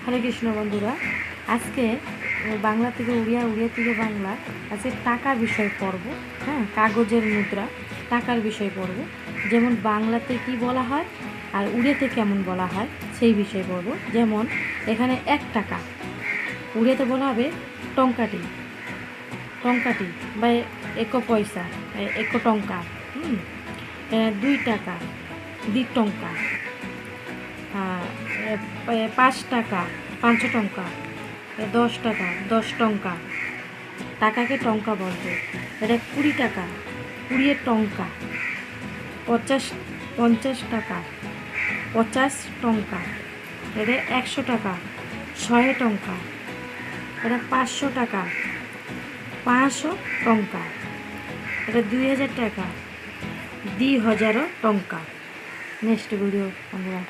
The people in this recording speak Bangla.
হরে কৃষ্ণ বন্ধুরা, আজকে বাংলা থেকে উড়িয়া, উড়িয়া থেকে বাংলা, আজকে টাকার বিষয় পড়ব। হ্যাঁ, কাগজের মুদ্রা, টাকার বিষয় পড়ব। যেমন বাংলাতে কি বলা হয় আর উড়িয়াতে কেমন বলা হয় সেই বিষয় পড়ব। যেমন এখানে 1 টাকা, উড়িয়াতে বলা হবে টঙ্কাটি, টঙ্কাটি বা 1 পয়সা, 1 টঙ্কা। 2 টাকা, 2 টঙ্কা। 5 টাকা, 5 টঙ্কা। 10 টাকা, 10 টঙ্কা। টাকাকে টঙ্কা বলতে। এটা 20 টাকা, 20 টঙ্কা। 50 টাকা, 50 টঙ্কা। এটা 100 টাকা, 100 টঙ্কা। এটা 500 টাকা, 500 টঙ্কা। এটা 2000 টাকা, 2000 টঙ্কা। নেক্সট ভিডিও আমরা